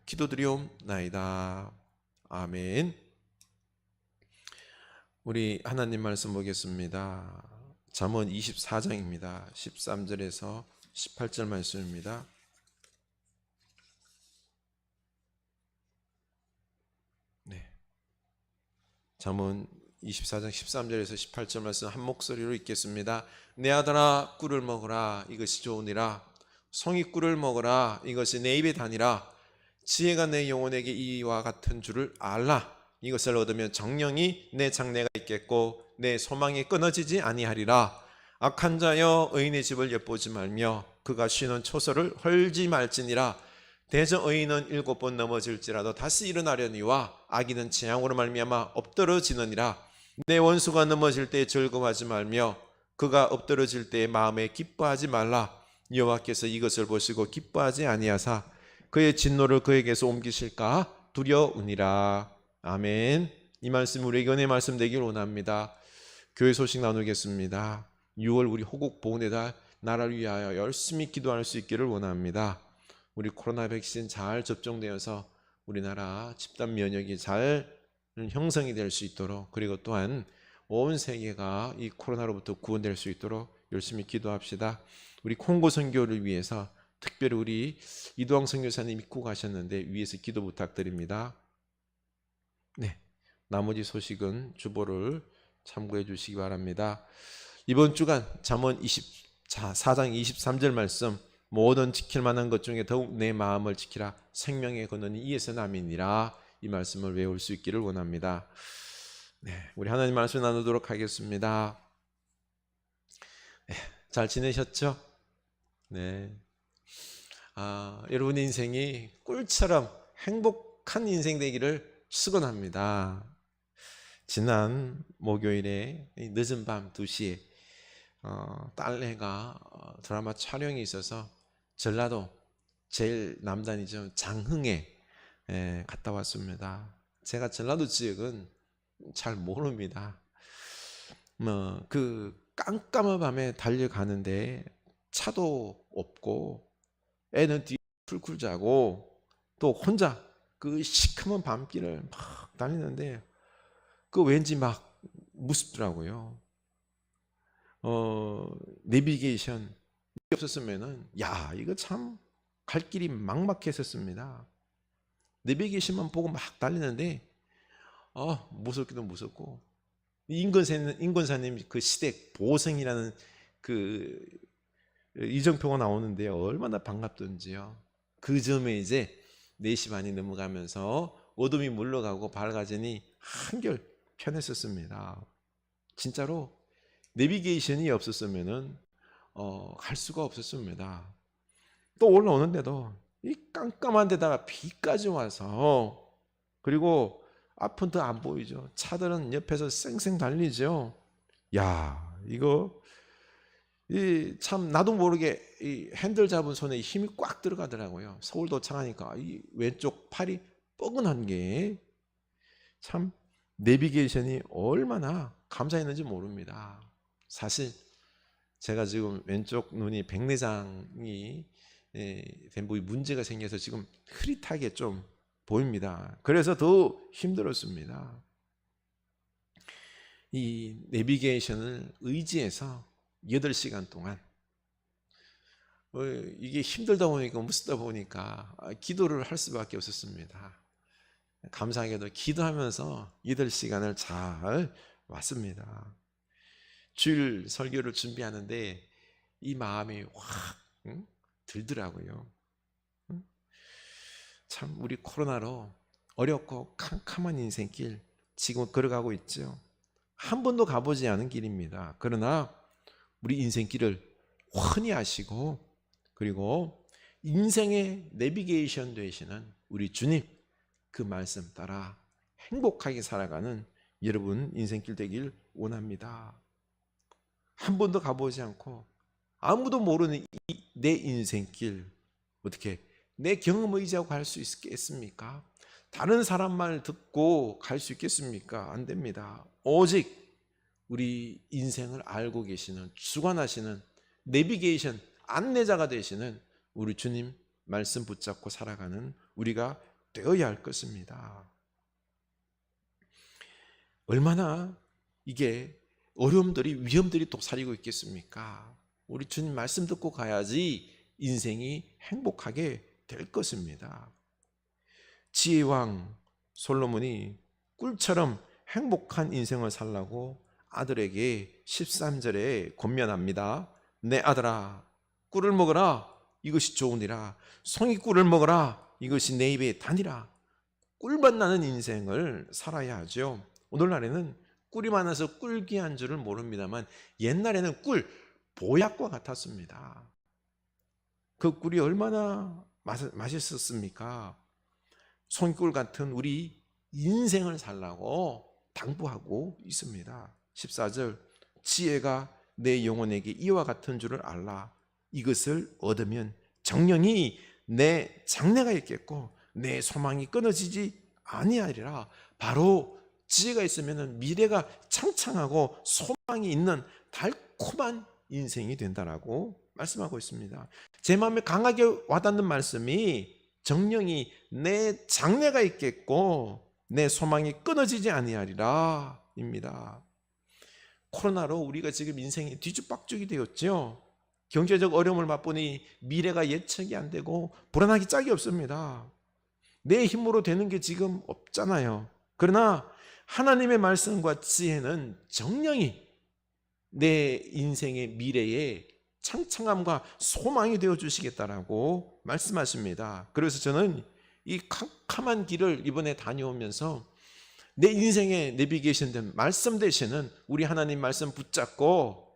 기도드리옵나이다. 아멘. 우리 하나님 말씀 보겠습니다. 잠언 24장입니다. 13절에서 18절 말씀입니다. 잠언 24장 13절에서 18절 말씀 한 목소리로 읽겠습니다. 내 아들아 꿀을 먹으라, 이것이 좋으니라. 송이 꿀을 먹으라, 이것이 내 입에 다니라. 지혜가 내 영혼에게 이와 같은 줄을 알라. 이것을 얻으면 정령이 내 장래가 있겠고 내 소망이 끊어지지 아니하리라. 악한 자여 의인의 집을 엿보지 말며 그가 쉬는 초소를 헐지 말지니라. 대저 의인은 7번 넘어질지라도 다시 일어나려니와 악인은 재앙으로 말미암아 엎드러지느니라. 내 원수가 넘어질 때 즐거워하지 말며 그가 엎드러질 때 마음에 기뻐하지 말라. 여호와께서 이것을 보시고 기뻐하지 아니하사 그의 진노를 그에게서 옮기실까 두려우니라. 아멘. 이 말씀 우리에게 은혜의 말씀 되길 원합니다. 교회 소식 나누겠습니다. 6월 우리 호국 보훈의 달, 나라를 위하여 열심히 기도할 수 있기를 원합니다. 우리 코로나 백신 잘 접종되어서 우리나라 집단 면역이 잘 형성이 될 수 있도록, 그리고 또한 온 세계가 이 코로나로부터 구원될 수 있도록 열심히 기도합시다. 우리 콩고 선교를 위해서 특별히 우리 이도왕 선교사님 입고 가셨는데 위에서 기도 부탁드립니다. 나머지 소식은 주보를 참고해 주시기 바랍니다. 이번 주간 잠언 24장 23절 말씀, 모든 지킬 만한 것 중에 더욱 내 마음을 지키라. 생명의 근원이 이에서 남이니라. 이 말씀을 외울 수 있기를 원합니다. 우리 하나님 말씀 나누도록 하겠습니다. 잘 지내셨죠? 여러분의 인생이 꿀처럼 행복한 인생 되기를 축원합니다. 지난 목요일에 늦은 밤 2시에 딸내가 드라마 촬영이 있어서 전라도 제일 남단이죠, 장흥에 갔다 왔습니다. 제가 전라도 지역은 잘 모릅니다. 그 깜깜한 밤에 달려가는데 차도 없고 애는 뒤에 쿨쿨 자고 또 혼자 그 시커먼 밤길을 막 다니는데 그 왠지 막 무섭더라고요. 내비게이션 없었으면은 이거 참 갈 길이 막막했었습니다. 내비게이션만 보고 막 달리는데 무섭기도 무섭고, 임권사님 그 시댁 보성이라는 그 이정표가 나오는데 얼마나 반갑던지요. 그 점에 이제 4시 반이 넘어가면서 어둠이 물러가고 밝아지니 한결 편했었습니다. 진짜로 내비게이션이 없었으면은 갈 수가 없었습니다. 또 올라오는데도 이 깜깜한 데다가 비까지 와서, 그리고 앞은 더 안 보이죠. 차들은 옆에서 쌩쌩 달리죠. 이거 참 나도 모르게 이 핸들 잡은 손에 힘이 꽉 들어가더라고요. 서울 도착하니까 이 왼쪽 팔이 뻐근한 게 참 내비게이션이 얼마나 감사했는지 모릅니다. 사실 제가 지금 왼쪽 눈이 백내장이 된 부위 문제가 생겨서 지금 흐릿하게 좀 보입니다. 그래서 더 힘들었습니다. 이 내비게이션을 의지해서 8시간 동안 이게 힘들다 보니까 무섭다 보니까 기도를 할 수밖에 없었습니다. 감사하게도 기도하면서 8시간을 잘 왔습니다. 주일 설교를 준비하는데 이 마음이 확 들더라고요. 참 우리 코로나로 어렵고 캄캄한 인생길 지금 걸어가고 있죠. 한 번도 가보지 않은 길입니다. 그러나 우리 인생길을 훤히 아시고, 그리고 인생의 내비게이션 되시는 우리 주님 그 말씀 따라 행복하게 살아가는 여러분 인생길 되길 원합니다. 한 번도 가보지 않고 아무도 모르는 내 인생길 어떻게 내 경험을 의지하고 갈 수 있겠습니까? 다른 사람 말 듣고 갈 수 있겠습니까? 안 됩니다. 오직 우리 인생을 알고 계시는, 주관하시는 내비게이션 안내자가 되시는 우리 주님 말씀 붙잡고 살아가는 우리가 되어야 할 것입니다. 얼마나 이게 어려움들이, 위험들이 도사리고 있겠습니까? 우리 주님 말씀 듣고 가야지 인생이 행복하게 될 것입니다. 지혜왕 솔로몬이 꿀처럼 행복한 인생을 살라고 아들에게 13절에 권면합니다. 내 아들아, 꿀을 먹어라. 이것이 좋으니라. 송이 꿀을 먹어라. 이것이 내 입에 다니라. 꿀맛 나는 인생을 살아야 하죠. 오늘날에는 꿀이 많아서 꿀귀한 줄을 모릅니다만 옛날에는 꿀, 보약과 같았습니다. 그 꿀이 얼마나 맛있었습니까? 송이꿀 같은 우리 인생을 살라고 당부하고 있습니다. 14절, 지혜가 내 영혼에게 이와 같은 줄을 알라. 이것을 얻으면 정령이 내 장래가 있겠고 내 소망이 끊어지지 아니하리라. 바로 지혜가 있으면 미래가 창창하고 소망이 있는 달콤한 인생이 된다라고 말씀하고 있습니다. 제 마음에 강하게 와닿는 말씀이 정령이 내 장래가 있겠고 내 소망이 끊어지지 아니하리라 입니다. 코로나로 우리가 지금 인생이 뒤죽박죽이 되었죠. 경제적 어려움을 맛보니 미래가 예측이 안 되고 불안하기 짝이 없습니다. 내 힘으로 되는 게 지금 없잖아요. 그러나 하나님의 말씀과 지혜는 정령이 내 인생의 미래에 창창함과 소망이 되어 주시겠다라고 말씀하십니다. 그래서 저는 이 캄캄한 길을 이번에 다녀오면서 내 인생의 내비게이션 된 말씀 되시는 우리 하나님 말씀 붙잡고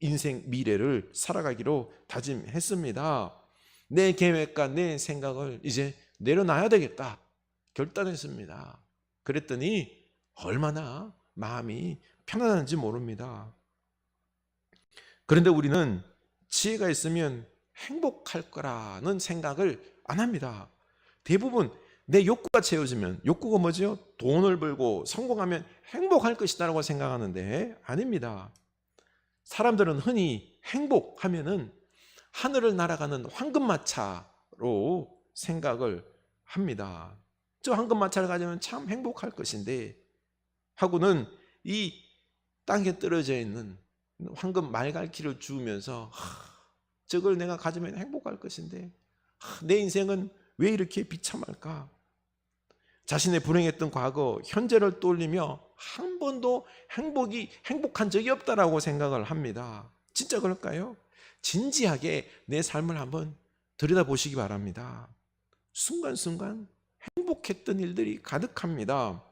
인생 미래를 살아가기로 다짐했습니다. 내 계획과 내 생각을 이제 내려놔야 되겠다 결단했습니다. 그랬더니 얼마나 마음이 편안한지 모릅니다. 그런데 우리는 지혜가 있으면 행복할 거라는 생각을 안 합니다. 대부분 내 욕구가 채워지면, 욕구가 뭐죠? 돈을 벌고 성공하면 행복할 것이다라고 생각하는데 아닙니다. 사람들은 흔히 행복하면은 하늘을 날아가는 황금마차로 생각을 합니다. 저 황금마차를 가지면 참 행복할 것인데 하고는 이 땅에 떨어져 있는 황금 말갈퀴를 주우면서 저걸 내가 가지면 행복할 것인데 내 인생은 왜 이렇게 비참할까? 자신의 불행했던 과거, 현재를 떠올리며 한 번도 행복한 적이 없다라고 생각을 합니다. 진짜 그럴까요? 진지하게 내 삶을 한번 들여다보시기 바랍니다. 순간순간 행복했던 일들이 가득합니다.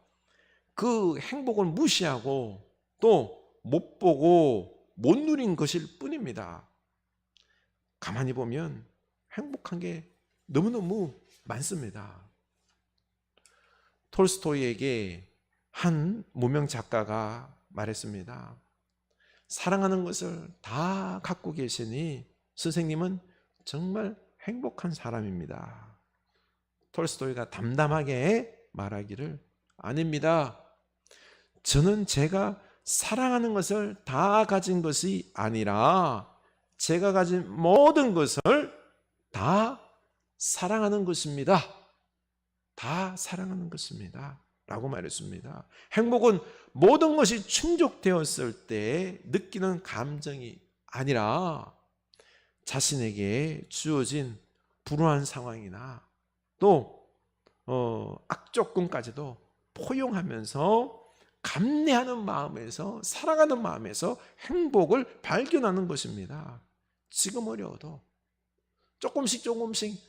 그 행복을 무시하고 또 못 보고 못 누린 것일 뿐입니다. 가만히 보면 행복한 게 너무너무 많습니다. 톨스토이에게 한 무명 작가가 말했습니다. 사랑하는 것을 다 갖고 계시니 선생님은 정말 행복한 사람입니다. 톨스토이가 담담하게 말하기를 아닙니다. 저는 제가 사랑하는 것을 다 가진 것이 아니라 제가 가진 모든 것을 다 사랑하는 것입니다. 다 사랑하는 것입니다. 라고 말했습니다. 행복은 모든 것이 충족되었을 때 느끼는 감정이 아니라 자신에게 주어진 불우한 상황이나 또 악조건까지도 포용하면서 감내하는 마음에서 살아가는 마음에서 행복을 발견하는 것입니다. 지금 어려워도 조금씩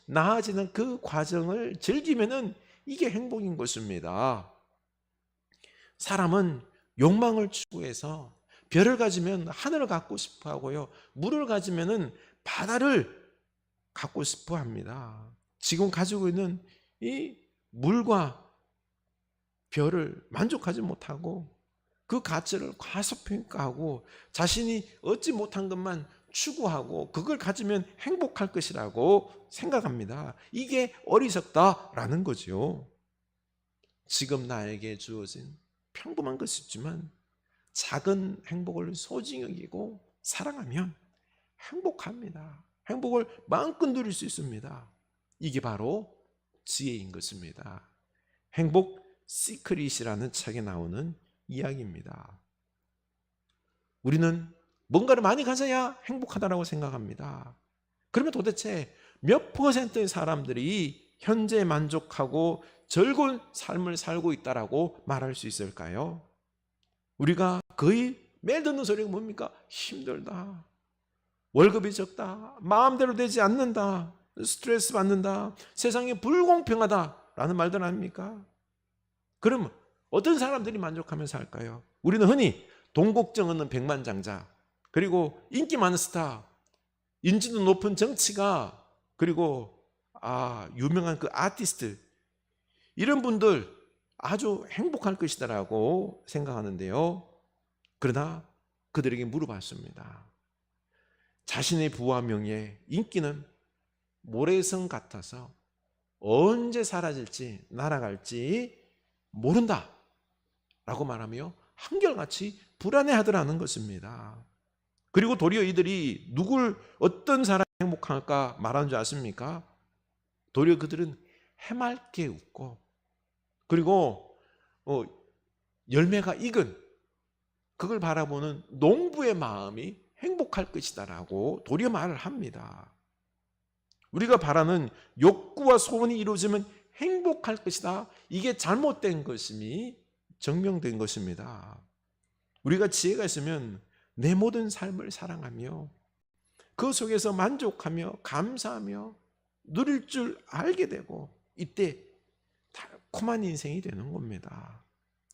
나아지는 그 과정을 즐기면은 이게 행복인 것입니다. 사람은 욕망을 추구해서 별을 가지면 하늘을 갖고 싶어 하고요. 물을 가지면은 바다를 갖고 싶어 합니다. 지금 가지고 있는 이 물과 별을 만족하지 못하고 그 가치를 과소평가하고 자신이 얻지 못한 것만 추구하고 그걸 가지면 행복할 것이라고 생각합니다. 이게 어리석다라는 거죠. 지금 나에게 주어진 평범한 것이지만 작은 행복을 소중히 여기고 사랑하면 행복합니다. 행복을 마음껏 누릴 수 있습니다. 이게 바로 지혜인 것입니다. 행복 시크릿이라는 책에 나오는 이야기입니다. 우리는 뭔가를 많이 가져야 행복하다고 생각합니다. 그러면 도대체 몇 퍼센트의 사람들이 현재 만족하고 즐거운 삶을 살고 있다라고 말할 수 있을까요? 우리가 거의 매일 듣는 소리가 뭡니까? 힘들다, 월급이 적다, 마음대로 되지 않는다, 스트레스 받는다, 세상이 불공평하다라는 말들 아닙니까? 그럼 어떤 사람들이 만족하면서 살까요? 우리는 흔히 돈 걱정 없는 백만장자, 그리고 인기 많은 스타, 인지도 높은 정치가, 그리고 유명한 그 아티스트, 이런 분들 아주 행복할 것이다라고 생각하는데요. 그러나 그들에게 물어봤습니다. 자신의 부와 명예, 인기는 모래성 같아서 언제 사라질지 날아갈지 모른다 라고 말하며 한결같이 불안해하더라는 것입니다. 그리고 도리어 이들이 어떤 사람이 행복할까 말하는 줄 아십니까? 도리어 그들은 해맑게 웃고, 그리고 열매가 익은 그걸 바라보는 농부의 마음이 행복할 것이다라고 도리어 말을 합니다. 우리가 바라는 욕구와 소원이 이루어지면 행복할 것이다, 이게 잘못된 것임이 증명된 것입니다. 우리가 지혜가 있으면 내 모든 삶을 사랑하며 그 속에서 만족하며 감사하며 누릴 줄 알게 되고, 이때 달콤한 인생이 되는 겁니다.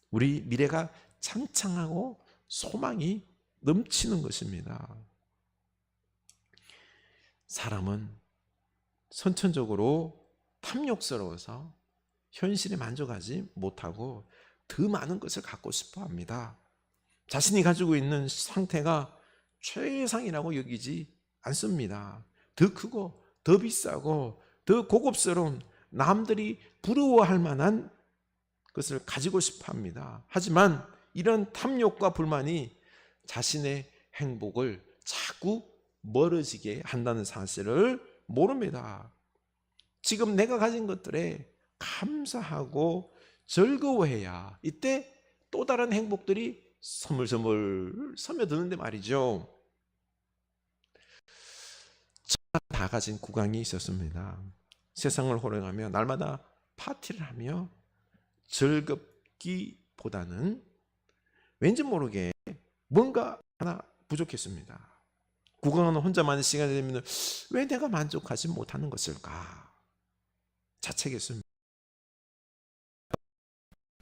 우리 미래가 창창하고 소망이 넘치는 것입니다. 사람은 선천적으로 탐욕스러워서 현실에 만족하지 못하고 더 많은 것을 갖고 싶어 합니다. 자신이 가지고 있는 상태가 최상이라고 여기지 않습니다. 더 크고 더 비싸고 더 고급스러운, 남들이 부러워할 만한 것을 가지고 싶어 합니다. 하지만 이런 탐욕과 불만이 자신의 행복을 자꾸 멀어지게 한다는 사실을 모릅니다. 지금 내가 가진 것들에 감사하고 즐거워해야 이때 또 다른 행복들이 서물서물 스며드는데 말이죠. 저가 다 가진 국왕이 있었습니다. 세상을 호령하며 날마다 파티를 하며 즐겁기보다는 왠지 모르게 뭔가 하나 부족했습니다. 국왕은 혼자만의 시간이 되면 왜 내가 만족하지 못하는 것일까 자책했습니다.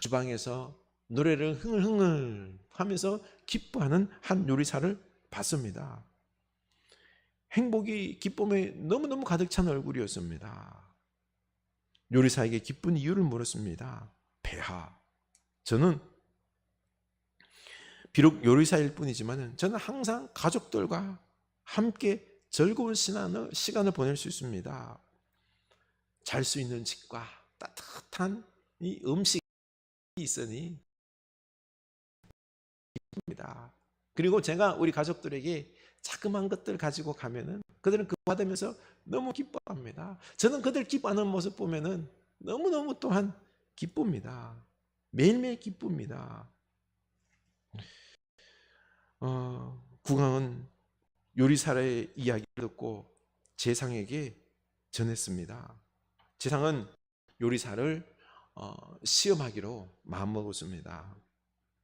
주방에서 노래를 흥얼흥얼 하면서 기뻐하는 한 요리사를 봤습니다. 행복이 기쁨에 너무너무 가득 찬 얼굴이었습니다. 요리사에게 기쁜 이유를 물었습니다. 폐하, 저는 비록 요리사일 뿐이지만 저는 항상 가족들과 함께 즐거운 시간을 보낼 수 있습니다. 잘 수 있는 집과 따뜻한 이 음식이 있으니 기쁩니다. 그리고 제가 우리 가족들에게 자그마한 것들 가지고 가면은 그들은 그거 받으면서 너무 기뻐합니다. 저는 그들 기뻐하는 모습 보면은 너무너무 또한 기쁩니다. 매일매일 기쁩니다. 국왕은 요리사의 이야기를 듣고 재상에게 전했습니다. 재상은 요리사를 시험하기로 마음먹었습니다.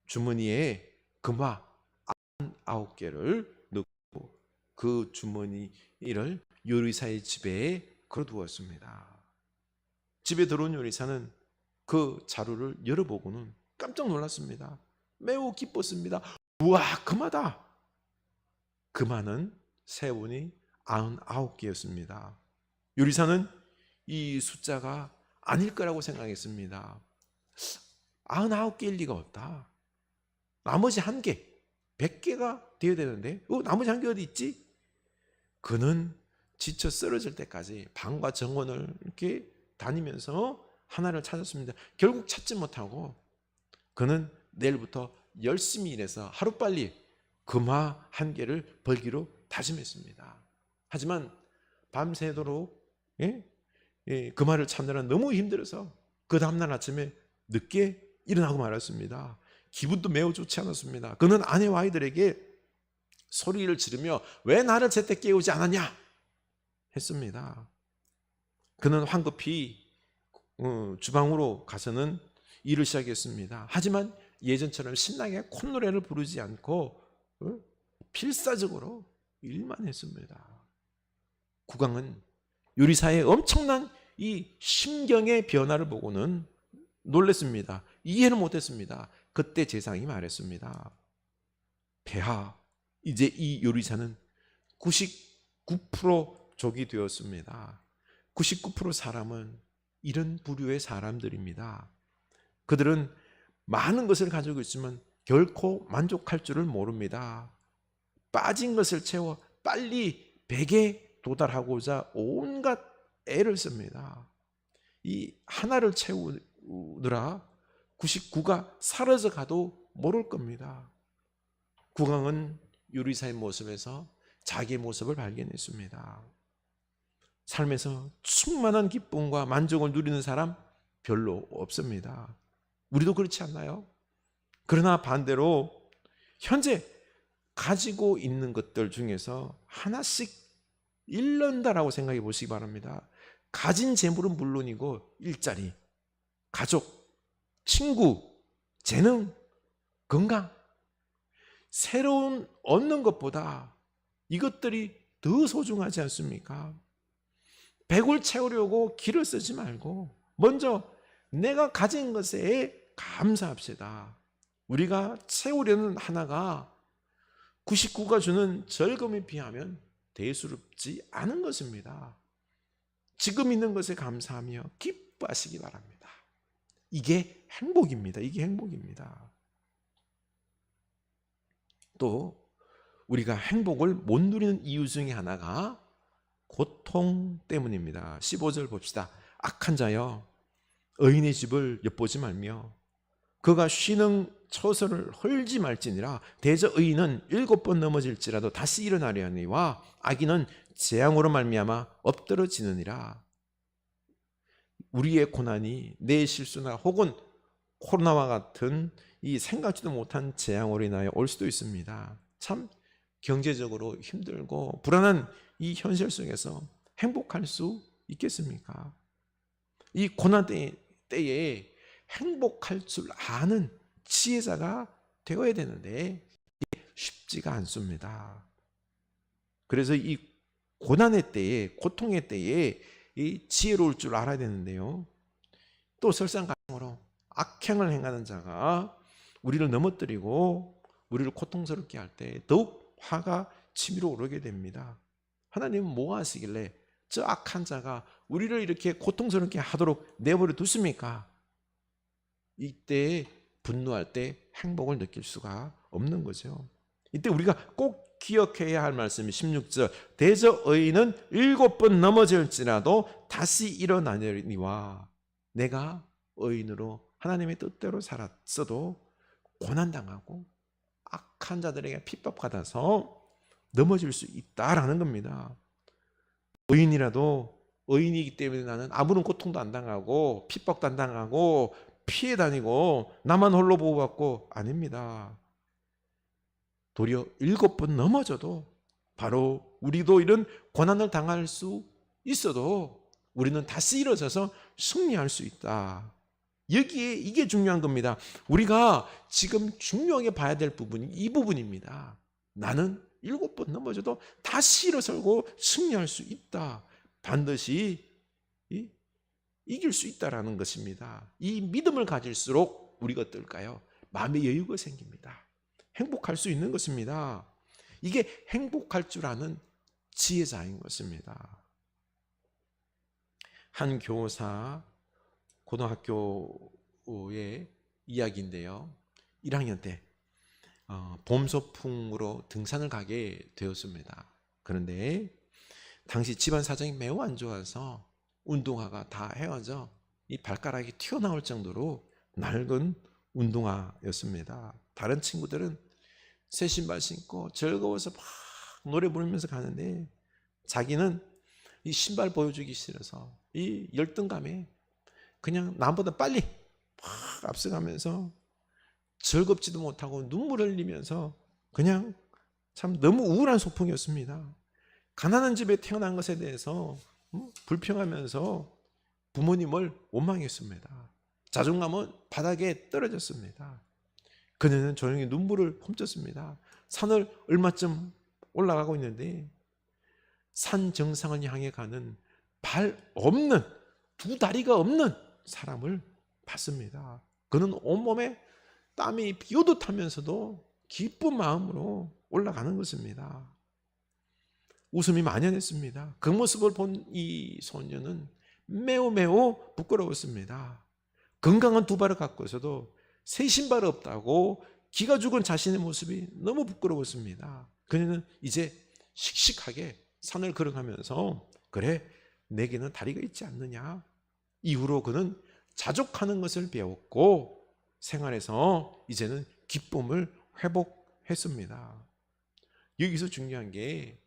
주머니에 금화 99개를 넣고 그 주머니를 요리사의 집에 걸어두었습니다. 집에 들어온 요리사는 그 자루를 열어보고는 깜짝 놀랐습니다. 매우 기뻤습니다. 우와, 금화다. 금화는 세원이 99개였습니다. 요리사는 이 숫자가 아닐 거라고 생각했습니다. 99개일 리가 없다. 나머지 1개, 100개가 되어야 되는데 나머지 1개 어디 있지? 그는 지쳐 쓰러질 때까지 방과 정원을 이렇게 다니면서 하나를 찾았습니다. 결국 찾지 못하고 그는 내일부터 열심히 일해서 하루빨리 금화 1개를 벌기로 다짐했습니다. 하지만 밤새도록 그 말을 찾느라 너무 힘들어서 그 다음날 아침에 늦게 일어나고 말았습니다. 기분도 매우 좋지 않았습니다. 그는 아내와 아이들에게 소리를 지르며 왜 나를 제때 깨우지 않았냐 했습니다. 그는 황급히 주방으로 가서는 일을 시작했습니다. 하지만 예전처럼 신나게 콧노래를 부르지 않고 필사적으로 일만 했습니다. 국왕은 요리사의 엄청난 이 심경의 변화를 보고는 놀랐습니다. 이해를 못했습니다. 그때 제상이 말했습니다. 폐하, 이제 이 요리사는 99% 족이 되었습니다. 99% 사람은 이런 부류의 사람들입니다. 그들은 많은 것을 가지고 있지만 결코 만족할 줄을 모릅니다. 빠진 것을 채워 빨리 100에 도달하고자 온갖 애를 씁니다. 이 하나를 채우느라 99가 사라져 가도 모를 겁니다. 국왕은 요리사의 모습에서 자기의 모습을 발견했습니다. 삶에서 충만한 기쁨과 만족을 누리는 사람 별로 없습니다. 우리도 그렇지 않나요? 그러나 반대로 현재 가지고 있는 것들 중에서 하나씩 잃는다라고 생각해 보시기 바랍니다. 가진 재물은 물론이고 일자리, 가족, 친구, 재능, 건강, 새로운 얻는 것보다 이것들이 더 소중하지 않습니까? 백을 채우려고 기를 쓰지 말고 먼저 내가 가진 것에 감사합시다. 우리가 채우려는 하나가 99가 주는 즐거움에 비하면 대수롭지 않은 것입니다. 지금 있는 것에 감사하며 기뻐하시기 바랍니다. 이게 행복입니다. 이게 행복입니다. 또 우리가 행복을 못 누리는 이유 중에 하나가 고통 때문입니다. 15절 봅시다. 악한 자여 의인의 집을 엿보지 말며 그가 쉬는 처소를 헐지 말지니라. 대저 의인은 7번 넘어질지라도 다시 일어나려니와 악인은 재앙으로 말미암아 엎드러지느니라. 우리의 고난이 내 실수나 혹은 코로나와 같은 이 생각지도 못한 재앙으로 인하여 올 수도 있습니다. 참 경제적으로 힘들고 불안한 이 현실 속에서 행복할 수 있겠습니까? 이 고난 때에 행복할 줄 아는 지혜자가 되어야 되는데 쉽지가 않습니다. 그래서 이 고난의 때에, 고통의 때에 이 지혜로울 줄 알아야 되는데요. 또 설상가상으로 악행을 행하는 자가 우리를 넘어뜨리고 우리를 고통스럽게 할 때 더욱 화가 치밀어 오르게 됩니다. 하나님은 뭐 하시길래 저 악한 자가 우리를 이렇게 고통스럽게 하도록 내버려 두십니까? 이때 분노할 때 행복을 느낄 수가 없는 거죠. 이때 우리가 꼭 기억해야 할 말씀이 16절 대저 의인은 7번 넘어질지라도 다시 일어나려니와. 내가 의인으로 하나님의 뜻대로 살았어도 고난당하고 악한 자들에게 핍박받아서 넘어질 수 있다라는 겁니다. 의인이라도 의인이기 때문에 나는 아무런 고통도 안 당하고 핍박도 안 당하고 피해 다니고 나만 홀로 보호받고 아닙니다. 도리어 7번 넘어져도 바로 우리도 이런 고난을 당할 수 있어도 우리는 다시 일어서서 승리할 수 있다. 여기에 이게 중요한 겁니다. 우리가 지금 중요하게 봐야 될 부분이 이 부분입니다. 나는 7번 넘어져도 다시 일어서고 승리할 수 있다. 반드시 이길 수 있다라는 것입니다. 이 믿음을 가질수록 우리가 어떨까요? 마음의 여유가 생깁니다. 행복할 수 있는 것입니다. 이게 행복할 줄 아는 지혜자인 것입니다. 한 교사 고등학교의 이야기인데요. 1학년 때 봄소풍으로 등산을 가게 되었습니다. 그런데 당시 집안 사정이 매우 안 좋아서 운동화가 다 헤어져 이 발가락이 튀어나올 정도로 낡은 운동화였습니다. 다른 친구들은 새 신발 신고 즐거워서 막 노래 부르면서 가는데 자기는 이 신발 보여주기 싫어서 이 열등감에 그냥 남보다 빨리 막 앞서가면서 즐겁지도 못하고 눈물을 흘리면서 그냥 참 너무 우울한 소풍이었습니다. 가난한 집에 태어난 것에 대해서 불평하면서 부모님을 원망했습니다. 자존감은 바닥에 떨어졌습니다. 그녀는 조용히 눈물을 훔쳤습니다. 산을 얼마쯤 올라가고 있는데 산 정상을 향해 가는 발 없는, 두 다리가 없는 사람을 봤습니다. 그는 온몸에 땀이 비오듯하면서도 기쁜 마음으로 올라가는 것입니다. 웃음이 만연했습니다. 그 모습을 본 이 소녀는 매우 부끄러웠습니다. 건강한 두 발을 갖고서도 새 신발 없다고 기가 죽은 자신의 모습이 너무 부끄러웠습니다. 그녀는 이제 씩씩하게 산을 걸어가면서 그래, 내게는 다리가 있지 않느냐. 이후로 그는 자족하는 것을 배웠고 생활에서 이제는 기쁨을 회복했습니다. 여기서 중요한 게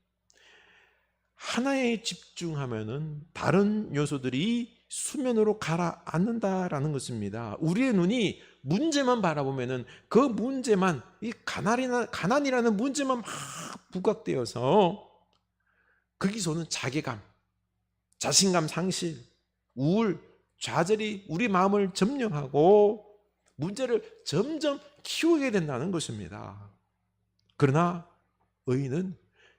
하나에 집중하면은 다른 요소들이 수면으로 가라앉는다라는 것입니다. 우리의 눈이 문제만 바라보면은 그 문제만, 이 가난이라는 문제만 막 부각되어서 거기서는 자괴감, 자신감 상실, 우울, 좌절이 우리 마음을 점령하고 문제를 점점 키우게 된다는 것입니다. 그러나 의인은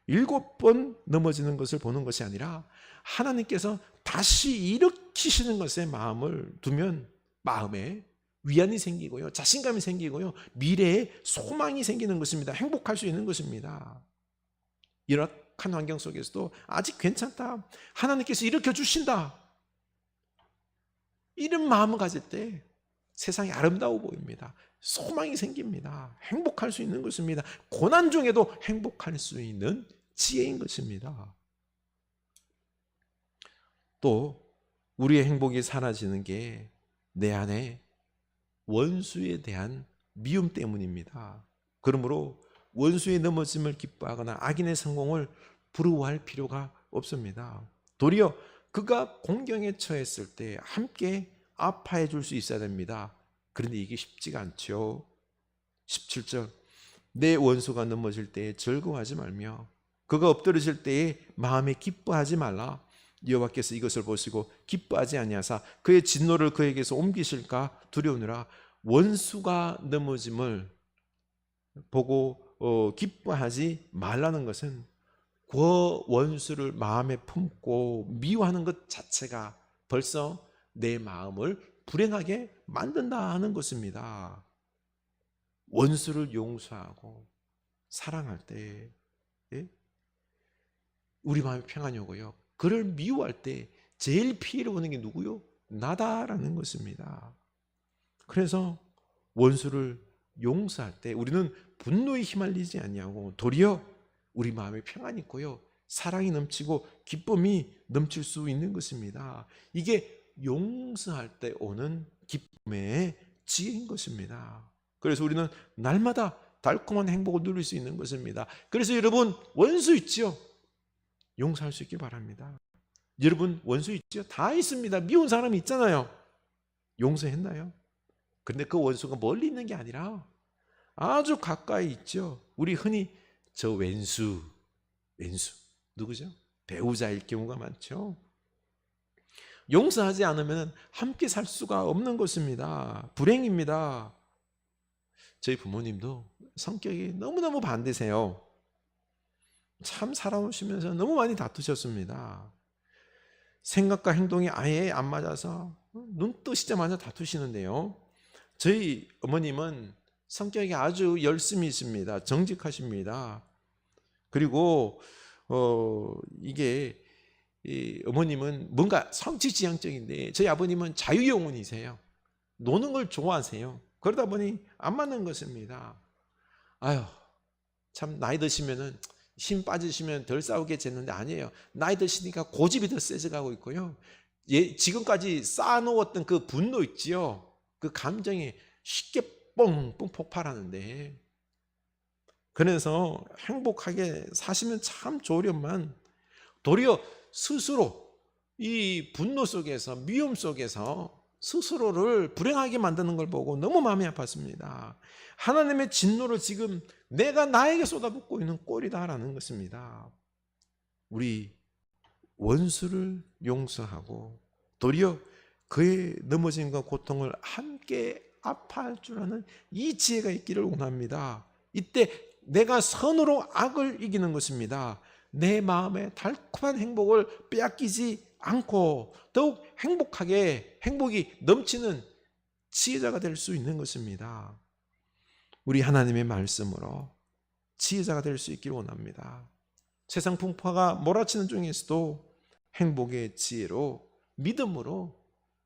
7번 넘어지는 것을 보는 것이 아니라 하나님께서 다시 일으키시는 것에 마음을 두면 마음에 위안이 생기고요, 자신감이 생기고요, 미래에 소망이 생기는 것입니다. 행복할 수 있는 것입니다. 열악한 환경 속에서도 아직 괜찮다, 하나님께서 일으켜 주신다, 이런 마음을 가질 때 세상이 아름다워 보입니다. 소망이 생깁니다. 행복할 수 있는 것입니다. 고난 중에도 행복할 수 있는 지혜인 것입니다. 또 우리의 행복이 사라지는 게 내 안에 원수에 대한 미움 때문입니다. 그러므로 원수의 넘어짐을 기뻐하거나 악인의 성공을 부러워할 필요가 없습니다. 도리어 그가 공경에 처했을 때 함께 아파해 줄 수 있어야 됩니다. 그런데 이게 쉽지가 않죠. 17절, 내 원수가 넘어질 때에 즐거워하지 말며 그가 엎드러질 때에 마음에 기뻐하지 말라. 여호와께서 이것을 보시고 기뻐하지 아니하사 그의 진노를 그에게서 옮기실까 두려우니라. 원수가 넘어짐을 보고 기뻐하지 말라는 것은 그 원수를 마음에 품고 미워하는 것 자체가 벌써 내 마음을 불행하게 만든다는 것입니다. 원수를 용서하고 사랑할 때 우리 마음에 평안이 오고요, 그를 미워할 때 제일 피해를 보는 게 누구요? 나다라는 것입니다. 그래서 원수를 용서할 때 우리는 분노에 휘말리지 않냐고, 도리어 우리 마음에 평안이 있고요, 사랑이 넘치고 기쁨이 넘칠 수 있는 것입니다. 이게 용서할 때 오는 기쁨의 지혜인 것입니다. 그래서 우리는 날마다 달콤한 행복을 누릴 수 있는 것입니다. 그래서 여러분, 원수 있죠? 용서할 수 있길 바랍니다. 여러분, 원수 있죠? 다 있습니다. 미운 사람이 있잖아요. 용서했나요? 그런데 그 원수가 멀리 있는 게 아니라 아주 가까이 있죠. 우리 흔히 저 왼수 누구죠? 배우자일 경우가 많죠. 용서하지 않으면 함께 살 수가 없는 것입니다. 불행입니다. 저희 부모님도 성격이 너무너무 반대세요. 참 살아오시면서 너무 많이 다투셨습니다. 생각과 행동이 아예 안 맞아서 눈 뜨시자마자 다투시는데요, 저희 어머님은 성격이 아주 열심히 있습니다. 정직하십니다. 그리고 이게 어머님은 뭔가 성취지향적인데 저희 아버님은 자유영혼이세요. 노는 걸 좋아하세요. 그러다 보니 안 맞는 것입니다. 아유, 참 나이 드시면은 힘 빠지시면 덜 싸우겠는데 아니에요. 나이 드시니까 고집이 더 세져가고 있고요, 지금까지 쌓아놓았던 그 분노 있지요, 그 감정이 쉽게 뻥뻥 폭발하는데, 그래서 행복하게 사시면 참 좋으련만 도리어 스스로 이 분노 속에서, 미움 속에서 스스로를 불행하게 만드는 걸 보고 너무 마음이 아팠습니다. 하나님의 진노를 지금 내가 나에게 쏟아붓고 있는 꼴이다라는 것입니다. 우리 원수를 용서하고 도리어 그의 넘어짐과 고통을 함께 아파할 줄 아는 이 지혜가 있기를 원합니다. 이때 내가 선으로 악을 이기는 것입니다. 내 마음의 달콤한 행복을 빼앗기지 않고 더욱 행복하게, 행복이 넘치는 지혜자가 될 수 있는 것입니다. 우리 하나님의 말씀으로 지혜자가 될 수 있기를 원합니다. 세상 풍파가 몰아치는 중에서도 행복의 지혜로, 믿음으로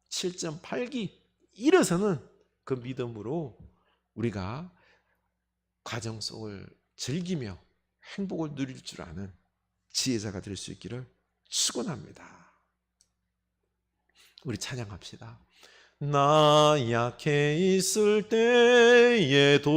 7.8기 일어서는 그 믿음으로 우리가 과정 속을 즐기며 행복을 누릴 줄 아는 지혜자가 될 수 있기를 축원합니다. 우리 찬양합시다. 나 약해 있을 때에도